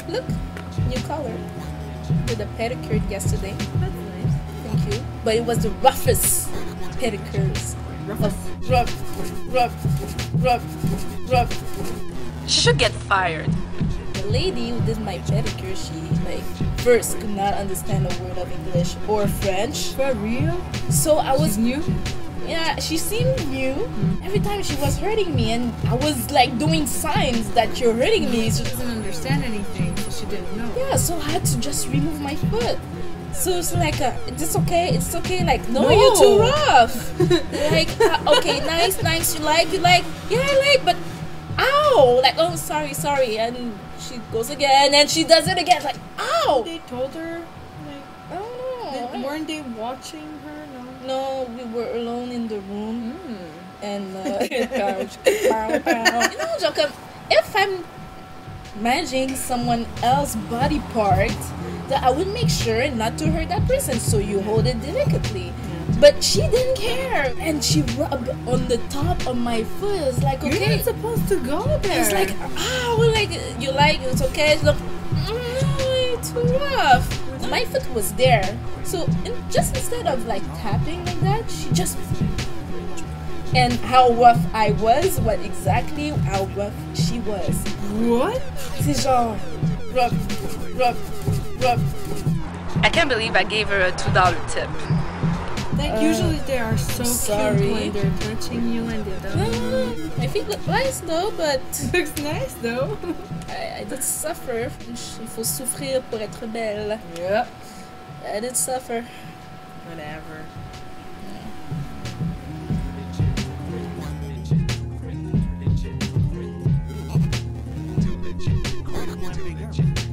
Look, new color. Did a pedicure yesterday. That's nice. Thank you. But it was the roughest pedicures. Rough. She should get fired. The lady who did my pedicure, she like first could not understand a word of English or French. For real? So I was She's new? yeah, she seemed new. Every time she was hurting me and I was like doing signs that you're hurting me. She doesn't understand anything, so she didn't know. Yeah, so I had to just remove my foot. So it's like, it's okay, like, no, No. you're too rough. Like, okay, nice, you like, yeah, I like, but, ow, like, oh, sorry, and she goes again, and she does it again, like, ow. They told her, like, I don't know. weren't they watching her? No. No, we were alone in the room, and, Jacob, if I'm managing someone else's body part, that I would make sure not to hurt that person, so you hold it delicately. But she didn't care, and she rubbed on the top of my foot. It's like, You're okay, not supposed to go there. it's like, like you like it's okay. Look, no, it's too rough. My foot was there, so just instead of like tapping like that, she just. And how rough I was, how rough she was. What? C'est genre rough. I can't believe I gave her a $2 tip. Like, usually they are so sorry. cute when they're touching you and they don't. My feet look nice though, but Looks nice though. I did suffer. Il faut souffrir pour être belle. Yep. I did suffer. Whatever. Bigger.